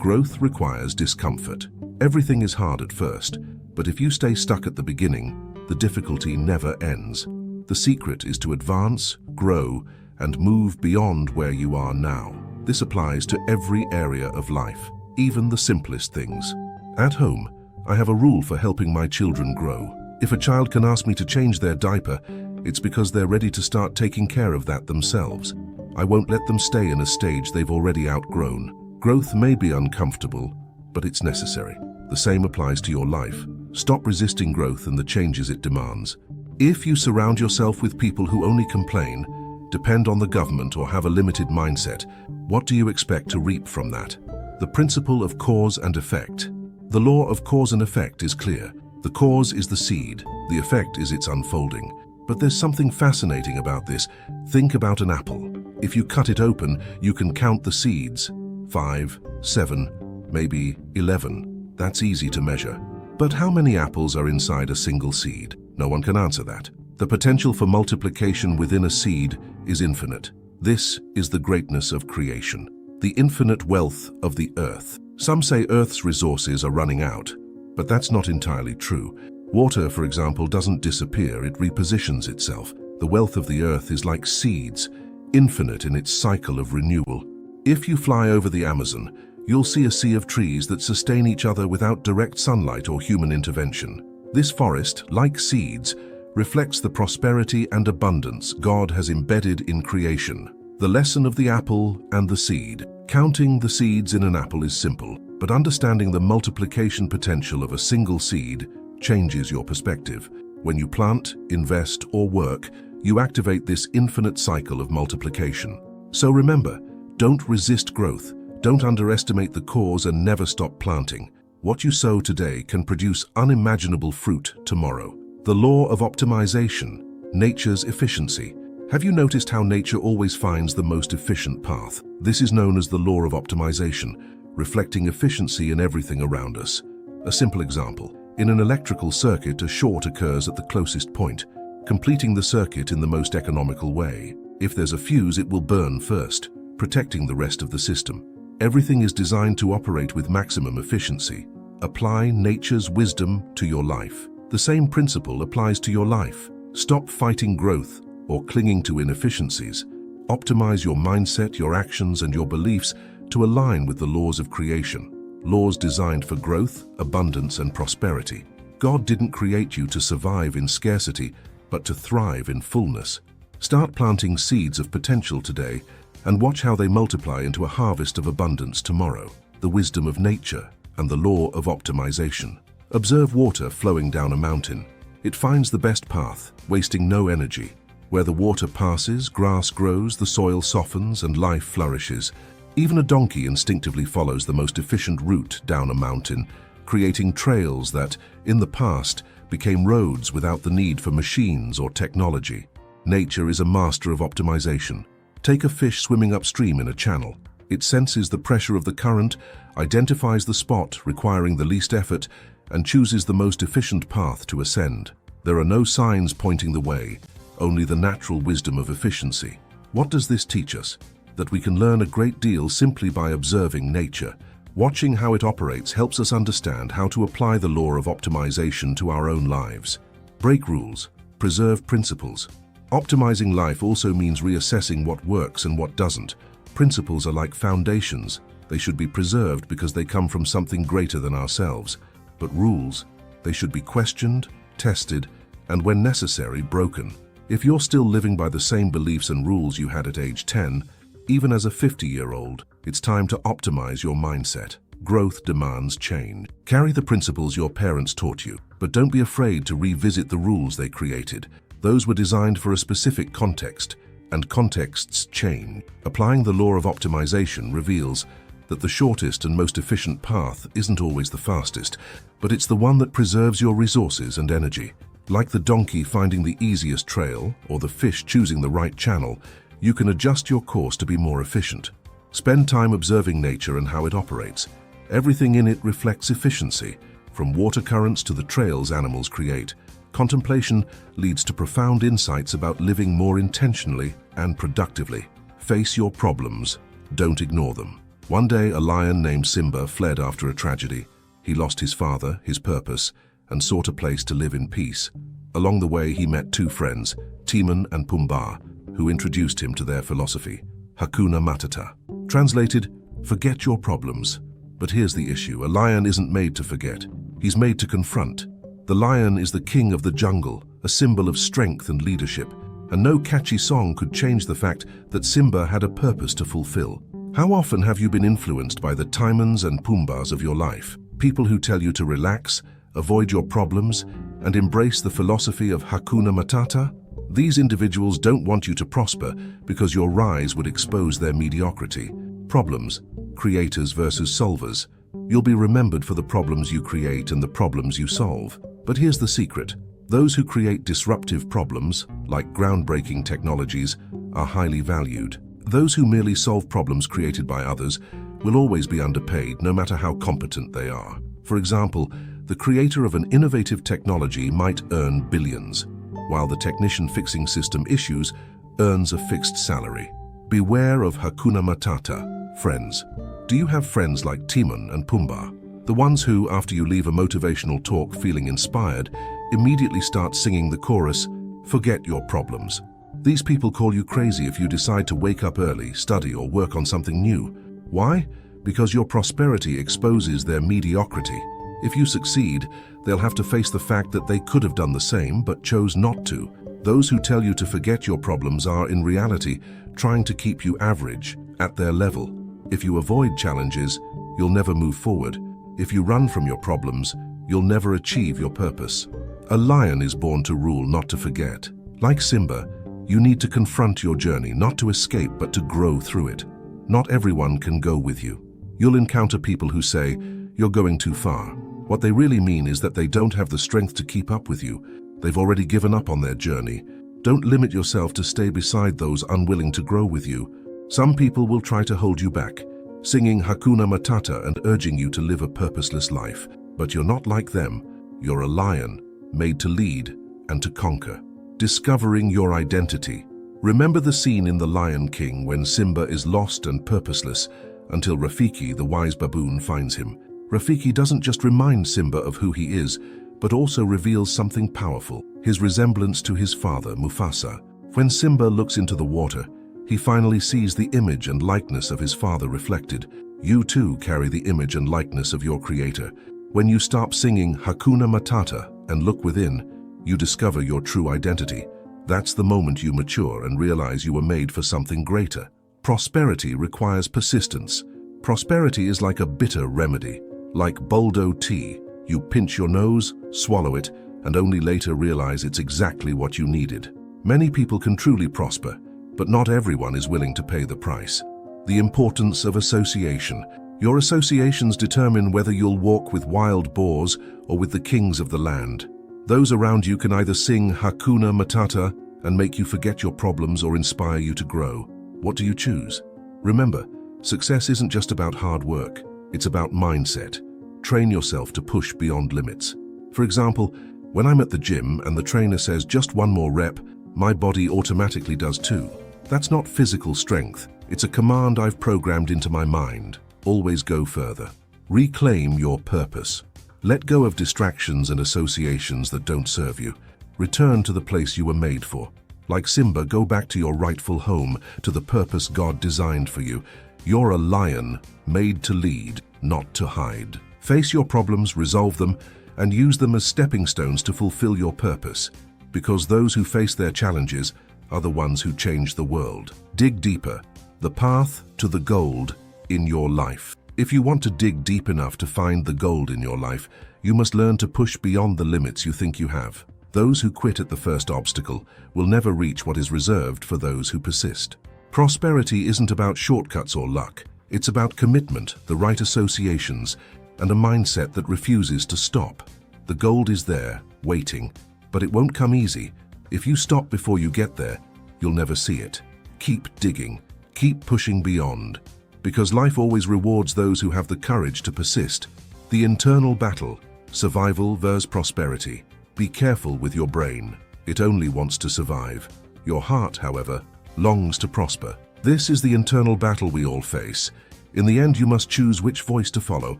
Growth requires discomfort. Everything is hard at first, but if you stay stuck at the beginning, the difficulty never ends. The secret is to advance, grow, and move beyond where you are now. This applies to every area of life, even the simplest things. At home, I have a rule for helping my children grow. If a child can ask me to change their diaper, it's because they're ready to start taking care of that themselves. I won't let them stay in a stage they've already outgrown. Growth may be uncomfortable, but it's necessary. The same applies to your life. Stop resisting growth and the changes it demands. If you surround yourself with people who only complain, depend on the government, or have a limited mindset, what do you expect to reap from that? The principle of cause and effect. The law of cause and effect is clear. The cause is the seed, the effect is its unfolding. But there's something fascinating about this. Think about an apple. If you cut it open, you can count the seeds. 5, 7, maybe 11. That's easy to measure. But how many apples are inside a single seed? No one can answer that. The potential for multiplication within a seed is infinite. This is the greatness of creation, the infinite wealth of the earth. Some say Earth's resources are running out, but that's not entirely true. Water, for example, doesn't disappear, it repositions itself. The wealth of the earth is like seeds, infinite in its cycle of renewal. If you fly over the Amazon, you'll see a sea of trees that sustain each other without direct sunlight or human intervention. This forest, like seeds, reflects the prosperity and abundance God has embedded in creation. The lesson of the apple and the seed. Counting the seeds in an apple is simple, but understanding the multiplication potential of a single seed changes your perspective. When you plant, invest, or work, you activate this infinite cycle of multiplication. So remember, don't resist growth, don't underestimate the cause, and never stop planting. What you sow today can produce unimaginable fruit tomorrow. The law of optimization, nature's efficiency. Have you noticed how nature always finds the most efficient path? This is known as the law of optimization, reflecting efficiency in everything around us. A simple example. In an electrical circuit, a short occurs at the closest point, completing the circuit in the most economical way. If there's a fuse, it will burn first, protecting the rest of the system. Everything is designed to operate with maximum efficiency. Apply nature's wisdom to your life. The same principle applies to your life. Stop fighting growth or clinging to inefficiencies. Optimize your mindset, your actions, and your beliefs to align with the laws of creation. Laws designed for growth, abundance, and prosperity. God didn't create you to survive in scarcity, but to thrive in fullness. Start planting seeds of potential today and watch how they multiply into a harvest of abundance tomorrow. The wisdom of nature and the law of optimization. Observe water flowing down a mountain. It finds the best path, wasting no energy. Where the water passes, grass grows, the soil softens, and life flourishes. Even a donkey instinctively follows the most efficient route down a mountain, creating trails that, in the past, became roads without the need for machines or technology. Nature is a master of optimization. Take a fish swimming upstream in a channel. It senses the pressure of the current, identifies the spot requiring the least effort, and chooses the most efficient path to ascend. There are no signs pointing the way, only the natural wisdom of efficiency. What does this teach us? That we can learn a great deal simply by observing nature. Watching how it operates helps us understand how to apply the law of optimization to our own lives. Break rules, preserve principles. Optimizing life also means reassessing what works and what doesn't. Principles are like foundations. They should be preserved because they come from something greater than ourselves. But rules, they should be questioned, tested, and when necessary, broken. If you're still living by the same beliefs and rules you had at age 10, even as a 50-year-old, it's time to optimize your mindset. Growth demands change. Carry the principles your parents taught you, but don't be afraid to revisit the rules they created. Those were designed for a specific context, and contexts change. Applying the law of optimization reveals that the shortest and most efficient path isn't always the fastest, but it's the one that preserves your resources and energy. Like the donkey finding the easiest trail, or the fish choosing the right channel, you can adjust your course to be more efficient. Spend time observing nature and how it operates. Everything in it reflects efficiency, from water currents to the trails animals create. Contemplation leads to profound insights about living more intentionally and productively. Face your problems, don't ignore them. One day, a lion named Simba fled after a tragedy. He lost his father, his purpose, and sought a place to live in peace. Along the way, he met two friends, Timon and Pumbaa, who introduced him to their philosophy, Hakuna Matata. Translated, forget your problems. But here's the issue, a lion isn't made to forget. He's made to confront. The lion is the king of the jungle, a symbol of strength and leadership, and no catchy song could change the fact that Simba had a purpose to fulfill. How often have you been influenced by the Timons and Pumbaas of your life? People who tell you to relax, avoid your problems, and embrace the philosophy of Hakuna Matata? These individuals don't want you to prosper because your rise would expose their mediocrity. Problems, creators versus solvers. You'll be remembered for the problems you create and the problems you solve. But here's the secret. Those who create disruptive problems, like groundbreaking technologies, are highly valued. Those who merely solve problems created by others will always be underpaid, no matter how competent they are. For example, the creator of an innovative technology might earn billions, while the technician fixing system issues earns a fixed salary. Beware of Hakuna Matata, friends. Do you have friends like Timon and Pumbaa? The ones who, after you leave a motivational talk feeling inspired, immediately start singing the chorus, "Forget your problems." These people call you crazy if you decide to wake up early, study, or work on something new. Why? Because your prosperity exposes their mediocrity. If you succeed, they'll have to face the fact that they could have done the same but chose not to. Those who tell you to forget your problems are, in reality, trying to keep you average, at their level. If you avoid challenges, you'll never move forward. If you run from your problems, you'll never achieve your purpose. A lion is born to rule, not to forget. Like Simba, you need to confront your journey, not to escape, but to grow through it. Not everyone can go with you. You'll encounter people who say, "You're going too far." What they really mean is that they don't have the strength to keep up with you. They've already given up on their journey. Don't limit yourself to stay beside those unwilling to grow with you. Some people will try to hold you back, singing Hakuna Matata and urging you to live a purposeless life. But you're not like them. You're a lion, made to lead and to conquer. Discovering your identity. Remember the scene in The Lion King when Simba is lost and purposeless until Rafiki, the wise baboon, finds him. Rafiki doesn't just remind Simba of who he is, but also reveals something powerful, his resemblance to his father, Mufasa. When Simba looks into the water, he finally sees the image and likeness of his father reflected. You too carry the image and likeness of your creator. When you stop singing Hakuna Matata and look within, you discover your true identity. That's the moment you mature and realize you were made for something greater. Prosperity requires persistence. Prosperity is like a bitter remedy, like Boldo tea. You pinch your nose, swallow it, and only later realize it's exactly what you needed. Many people can truly prosper, but not everyone is willing to pay the price. The importance of association. Your associations determine whether you'll walk with wild boars or with the kings of the land. Those around you can either sing Hakuna Matata and make you forget your problems or inspire you to grow. What do you choose? Remember, success isn't just about hard work. It's about mindset. Train yourself to push beyond limits. For example, when I'm at the gym and the trainer says just one more rep, my body automatically does too. That's not physical strength. It's a command I've programmed into my mind. Always go further. Reclaim your purpose. Let go of distractions and associations that don't serve you. Return to the place you were made for. Like Simba, go back to your rightful home, to the purpose God designed for you. You're a lion, made to lead, not to hide. Face your problems, resolve them, and use them as stepping stones to fulfill your purpose. Because those who face their challenges are the ones who change the world. Dig deeper. The path to the gold in your life. If you want to dig deep enough to find the gold in your life, you must learn to push beyond the limits you think you have. Those who quit at the first obstacle will never reach what is reserved for those who persist. Prosperity isn't about shortcuts or luck. It's about commitment, the right associations, and a mindset that refuses to stop. The gold is there, waiting, but it won't come easy. If you stop before you get there, you'll never see it. Keep digging, keep pushing beyond. Because life always rewards those who have the courage to persist. The internal battle, survival versus prosperity. Be careful with your brain. It only wants to survive. Your heart, however, longs to prosper. This is the internal battle we all face. In the end, you must choose which voice to follow.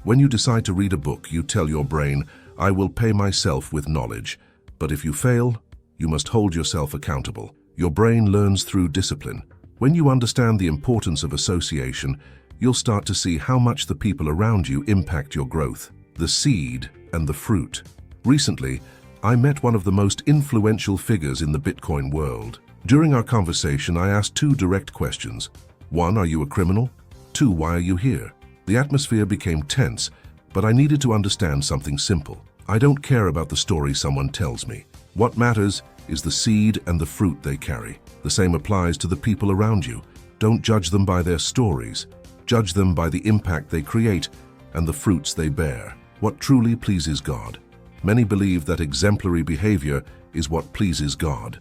When you decide to read a book, you tell your brain, "I will pay myself with knowledge." But if you fail, you must hold yourself accountable. Your brain learns through discipline. When you understand the importance of association, you'll start to see how much the people around you impact your growth. The seed and the fruit. Recently, I met one of the most influential figures in the Bitcoin world. During our conversation, I asked two direct questions. 1, are you a criminal? 2, why are you here? The atmosphere became tense, but I needed to understand something simple. I don't care about the story someone tells me. What matters is the seed and the fruit they carry. The same applies to the people around you. Don't judge them by their stories. Judge them by the impact they create and the fruits they bear. What truly pleases God? Many believe that exemplary behavior is what pleases God.